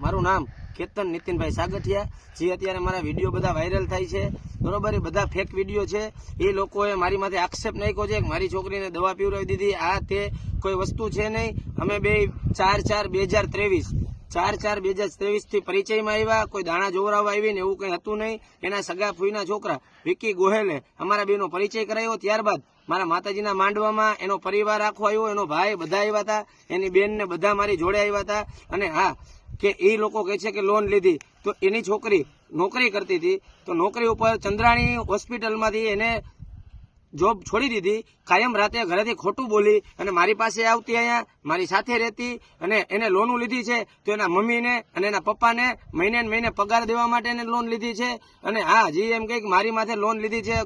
મારું નામ કેતન નીતિનભાઈ સાગઠિયા, જે અત્યારે મારા વિડીયો બધા વાયરલ થાય છે, બરોબર, એ બધા ફેક વિડીયો છે. એ લોકોએ મારી માથે આક્ષેપ નાખ્યો છે કે મારી છોકરીને દવા પીવડાવી દીધી, આ તે કોઈ વસ્તુ છે નહીં. અમે બે 4/4/2023 થી પરિચયમાં આવ્યા, કોઈ દાણા જોવરાવવા આવી ને એવું કંઈ હતું નહીં. એના સગા ફૂઈના છોકરા વિકી ગોહેલે અમારા બેનો પરિચય કરાવ્યો. ત્યારબાદ મારા માતાજીના માંડવામાં એનો પરિવાર આખો આવ્યો, એનો ભાઈ બધા આવ્યા હતા, એની બેન ને બધા મારી જોડે આવ્યા હતા. અને હા, કે એ લોકો કહે છે કે લોન લીધી, તો એની છોકરી નોકરી કરતી હતી, તો નોકરી ઉપર ચંદ્રાણી હોસ્પિટલમાંથી એને જોબ છોડી દીધી. કાયમ રાતે ઘરેથી ખોટું બોલી અને મારી પાસે આવતી, અહીંયા મારી સાથે રહેતી, અને એને લોન લીધી છે. તો એના મમ્મીને અને એના પપ્પાને મહિને ને મહિને પગાર દેવા માટે એને લોન લીધી છે. અને હા, જી એમ કહે કે મારી માથે લોન લીધી છે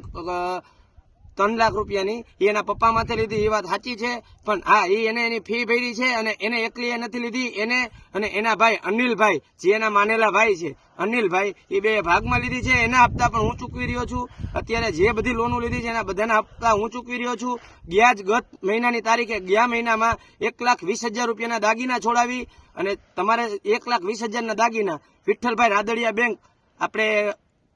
3 લાખ રૂપિયાની, એ એના પપ્પા માથે લીધી, એ વાત સાચી છે. પણ હા, એને એની ફી ભરી છે, અને એને એકલી નથી લીધી, એને અને એના ભાઈ અનિલભાઈ, જે એના માનેલા ભાઈ છે અનિલભાઈ, એ બે ભાગમાં લીધી છે. એના હપ્તા પણ હું ચૂકવી રહ્યો છું. અત્યારે જે બધી લોનો લીધી છે એના બધાના હપ્તા હું ચૂકવી રહ્યો છું. ગયા જ ગત મહિનાની તારીખે, ગયા મહિનામાં 1,20,000 રૂપિયાના દાગીના છોડાવી, અને તમારે 1,20,000ના દાગીના વિઠ્ઠલભાઈ રાદડિયા બેંક આપણે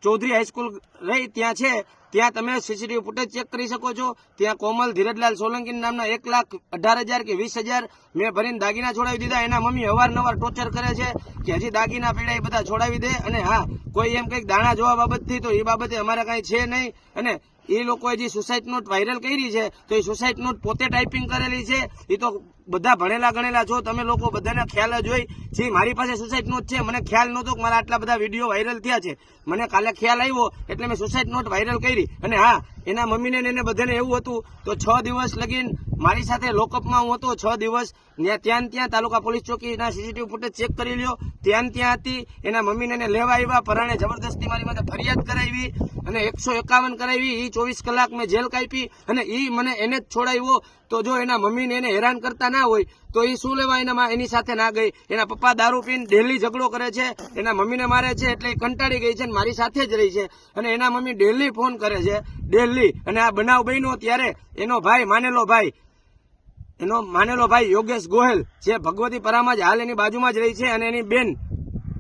ચૌધરી હાઈસ્કૂલ રહી ત્યાં છે, ત્યાં તમે સીસીટીવી ફૂટેજ ચેક કરી શકો છો. ત્યાં કોમલ ધીરજલાલ સોલંકી નામના 1,18,000 કે 20,000 મેં ભરીને દાગીના છોડાવી દીધા. એના મમ્મી અવારનવાર ટોર્ચર કરે છે કે હજી દાગીના પીડા એ બધા છોડાવી દે. અને હા, કોઈ એમ કંઈક દાણા જોવા બાબતથી, તો એ બાબતે અમારે કાંઈ છે નહીં. અને એ લોકોએ જે સુસાઇડ નોટ વાયરલ કરી છે, તો એ સુસાઇડ નોટ પોતે ટાઈપિંગ કરેલી છે. એ તો બધા ભણેલા ગણેલા છો તમે લોકો, બધાને ખ્યાલ જ હોય. જે મારી પાસે સુસાઇડ નોટ છે, મને ખ્યાલ નહોતો કે મારા આટલા બધા વિડીયો વાયરલ થયા છે. મને કાલે ખ્યાલ આવ્યો એટલે મેં સુસાઇડ નોટ વાયરલ કરી. અને હા, એના મમ્મીને એને બધાને એવું હતું, તો 6 દિવસ લગીન મારી સાથે લોકઅપમાં હું હતો. 6 દિવસ ત્યાં તાલુકા પોલીસ ચોકીના સીસીટીવી ફૂટેજ ચેક કરી લ્યો, ત્યાં હતી. એના મમ્મીને એને લેવા આવ્યા, પરાણે જબરદસ્તી મારી માટે ફરિયાદ કરાવી અને 151 કરાવી. એ 24 કલાક મેં જેલ કાપી, અને એ મને એને જ છોડાવ્યો. તો જો એના મમ્મીને એને હેરાન કરતા ના હોય તો એ શું લેવા એની સાથે ના ગઈ. એના પપ્પા દારૂ પીને ડેલી ઝઘડો કરે છે, એના મમ્મીને મારે છે, એટલે એ કંટાળી ગઈ છે, મારી સાથે જ રહી છે. અને એના મમ્મી ડેલી ફોન કરે છે, ડેલી. અને આ બનાવ બન્યો ત્યારે એનો માનેલો ભાઈ યોગેશ ગોહેલ, જે ભગવતી પરામાં જ હાલ એની બાજુમાં જ રહી છે, અને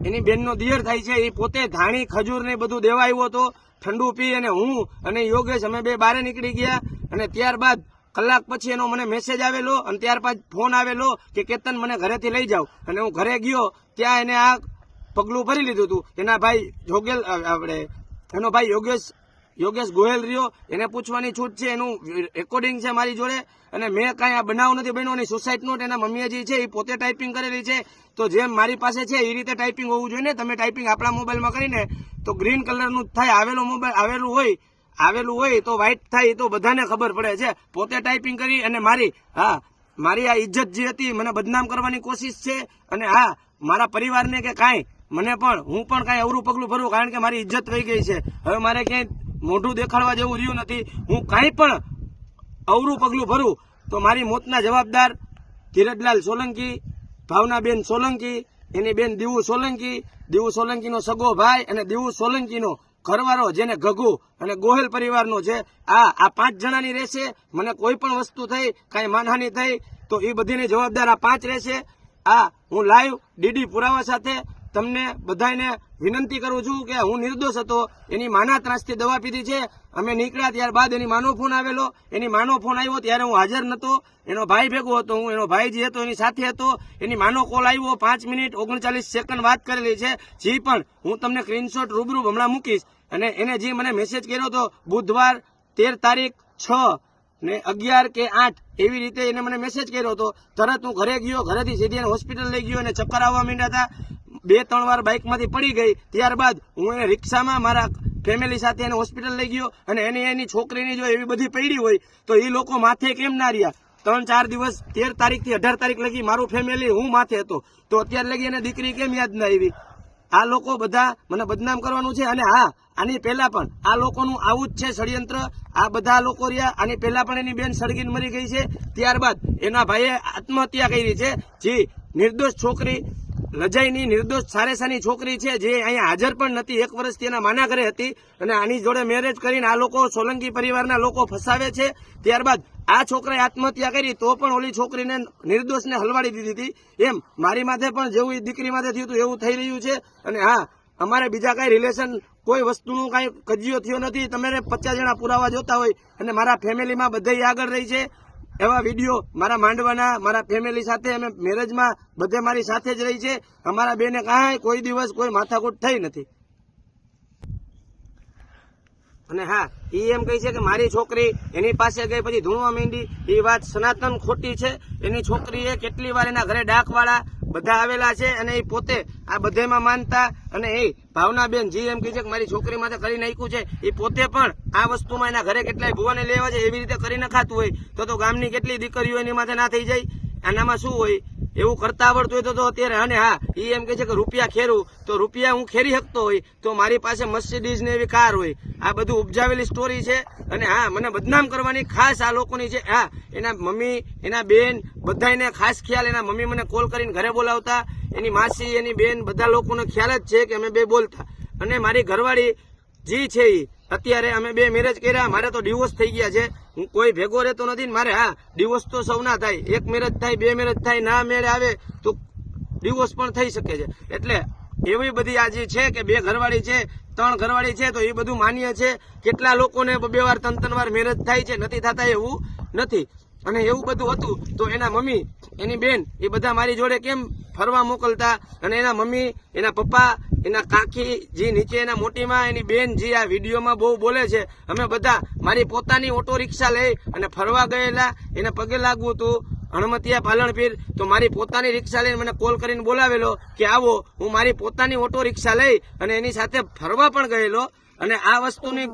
એની બેનનો દિયર થાય છે, એ પોતે ધાણી ખજૂર ને બધું દેવા આવ્યો હતો. ઠંડુ પી અને હું અને યોગેશ અમે બે બહાર નીકળી ગયા. અને ત્યારબાદ કલાક પછી એનો મને મેસેજ આવેલો, અને ત્યારબાદ ફોન આવેલો કે કેતન મને ઘરેથી લઈ જાવ. અને હું ઘરે ગયો, ત્યાં એને આ પગલું ભરી લીધું હતું. એના ભાઈ એનો ભાઈ યોગેશ ગોહેલ રહ્યો, એને પૂછવાની છૂટ છે, એનું રેકોર્ડિંગ છે મારી જોડે. અને મેં કાંઈ આ બનાવ નથી બન્યો. અને સુસાઇડ નોટ એના મમ્મીએ જે છે એ પોતે ટાઈપિંગ કરેલી છે. તો જેમ મારી પાસે છે એ રીતે ટાઈપિંગ હોવું જોઈએ ને. તમે ટાઈપિંગ આપણા મોબાઈલમાં કરીને તો ગ્રીન કલરનું થાય, આવેલું હોય તો વ્હાઇટ થાય, એ તો બધાને ખબર પડે છે. પોતે ટાઈપિંગ કરી અને મારી આ ઇજ્જત જે હતી મને બદનામ કરવાની કોશિશ છે. અને હા, મારા પરિવારને કે કાંઈ હું પણ કાંઈ અવરું પગલું ભરું, કારણ કે મારી ઇજ્જત વહી ગઈ છે. હવે મારે ક્યાંય મોઢું દેખાડવા જેવું રહ્યું નથી. હું કાંઈ પણ અવરું પગલું ભરું તો મારી મોતના જવાબદાર ધીરજલાલ સોલંકી, ભાવનાબેન સોલંકી, એની બેન દીવુ સોલંકીનો સગો ભાઈ, અને દીવુ સોલંકીનો ઘરવાળો જેને ગગુ અને ગોહેલ પરિવારનો છે. આ 5 જણાની રહેશે. મને કોઈ પણ વસ્તુ થઈ, કાંઈ માનહાની થઈ, તો એ બધીની જવાબદાર આ 5 રહેશે. હું લાઈવ ડીડી પુરાવા સાથે તમને બધાને વિનંતી કરું છું કે હું નિર્દોષ હતો. એની માના ત્રાસથી દવા પીધી છે. અમે નીકળ્યા ત્યારબાદ એની માનો ફોન આવેલો. એની માનો ફોન આવ્યો ત્યારે હું હાજર નહોતો, એનો ભાઈ ભેગો હતો. એનો ભાઈ જે હતો એની સાથે હતો. એની માનો કોલ આવ્યો, 5 મિનિટ 39 સેકન્ડ વાત કરેલી છે. જે પણ હું તમને સ્ક્રીનશોટ રૂબરૂ હમણાં મૂકીશ. અને એને જે મને મેસેજ કર્યો હતો બુધવાર 13 તારીખ 6 ને 11 કે 8 એવી રીતે એને મને મેસેજ કર્યો હતો. તરત હું ઘરે ગયો, ઘરેથી સીધી એને હોસ્પિટલ લઈ ગયો. અને ચક્કર આવવા માંડ્યા હતા, 2-3 વાર બાઇકમાંથી પડી ગઈ. ત્યારબાદ હું એને રિક્ષામાં મારા ફેમિલી સાથે એને હોસ્પિટલ લઈ ગયો. અને એની છોકરીની જો એવી બધી પડી હોય તો એ લોકો માથે કેમ ના રહ્યા? 3-4 દિવસ 13 તારીખથી 18 તારીખ લગી મારું ફેમિલી હું માથે હતો, તો અત્યારે લગી એને દીકરી કેમ યાદ ના આવી? આ લોકો બધા મને બદનામ કરવાનું છે. અને હા, આની પહેલા પણ આ લોકોનું આવું જ છે ષડયંત્ર. આ બધા લોકો રહ્યા. આની પહેલા પણ એની બેન સળગીને મરી ગઈ છે. ત્યારબાદ એના ભાઈએ આત્મહત્યા કરી છે. જે નિર્દોષ છોકરી, લજાઈની નિર્દોષ સારેસાની છોકરી છે, જે અહીંયા હાજર પણ નથી, 1 વર્ષથી એના માના ઘરે હતી. અને આની જોડે મેરેજ કરીને આ લોકો સોલંકી પરિવારના લોકો ફસાવે છે. ત્યારબાદ આ છોકરાએ આત્મહત્યા કરી તો પણ ઓલી છોકરીને નિર્દોષને હલવાડી દીધી હતી, એમ મારી માથે પણ જેવું દીકરી માથે થયું હતું એવું થઈ રહ્યું છે. અને હા, અમારે બીજા કઈ રિલેશન કોઈ વસ્તુનું કઈ કજિયો થયો નથી. તમે 50 જણા પુરાવા જોતા હોય અને મારા ફેમિલીમાં બધા આગળ રહી છે એવા વિડીયો મારા માંડવાના, મારા ફેમિલી સાથે અમે મેરેજમાં બધે મારી સાથે જ રહી છે. અમારા બેને કાંઈ કોઈ દિવસ કોઈ માથાકૂટ થઈ નથી. અને હા, એ એમ કહે છે કે મારી છોકરી એની પાસે ગઈ પછી ધૂણવા માંડી. એ વાત સનાતન ખોટી છે. એની છોકરીએ કેટલી વાર એના ઘરે ડાકવાળા બધા આવેલા છે અને એ પોતે આ બધેમાં માનતા. અને એ ભાવનાબેન જી એમ કહે છે કે મારી છોકરી માથે કરી નાખ્યું છે, એ પોતે પણ આ વસ્તુમાં એના ઘરે કેટલાય ભુવાને લેવા છે એવી રીતે કરી નખાતું હોય તો ગામની કેટલી દીકરીઓ એની માથે ના થઈ જાય? આનામાં શું હોય? એવું કરતા આવડતું હોય તો અત્યારે. અને હા, એ એમ કહે છે કે રૂપિયા ખેરું, તો રૂપિયા હું ખેરી શકતો હોય તો મારી પાસે મર્સિડીઝ ને એવી કાર હોય. આ બધું ઉપજાવેલી સ્ટોરી છે. અને હા, મને બદનામ કરવાની ખાસ આ લોકોની છે. હા, એના મમ્મી, એના બેન, બધાને ખાસ ખ્યાલ. એના મમ્મી મને કોલ કરીને ઘરે બોલાવતા, એની માસી, એની બેન, બધા લોકોને ખ્યાલ જ છે કે અમે બે બોલતા. અને મારી ઘરવાળી જી છે એ અત્યારે અમે બે મેરેજ કર્યા, મારે તો ડિવોર્સ થઈ ગયા છે. હું કોઈ ભેગો રહેતો નથી. મારે હા, ડિવોર્સ તો સૌના થાય, એક મેરેજ થાય, બે મેરેજ થાય, ના મેળે આવે તો ડિવોર્સ પણ થઈ શકે છે. એટલે એવી બધી આ જે છે કે 2 ઘરવાળી છે, 3 ઘરવાળી છે, તો એ બધું માન્ય છે. કેટલા લોકોને 2 વાર 3 વાર મેરેજ થાય છે, નથી થતા એવું નથી. અને એવું બધું હતું તો એના મમ્મી, એની બેન, એ બધા મારી જોડે કેમ ફરવા મોકલતા? અને એના મમ્મી, એના પપ્પા, એના કાકી જે નીચે એના મોટીમાં, એની બેન જે આ વિડીયોમાં બહુ બોલે છે, અમે બધા મારી પોતાની ઓટો રિક્ષા લઈ અને ફરવા ગયેલા. એને પગે લાગવું હતું હણમતિયા પાલણપીર, તો મારી પોતાની રિક્ષા લઈને મને કોલ કરીને બોલાવેલો કે આવો. હું મારી પોતાની ઓટો રિક્ષા લઈ અને એની સાથે ફરવા પણ ગયેલો. અને આ વસ્તુની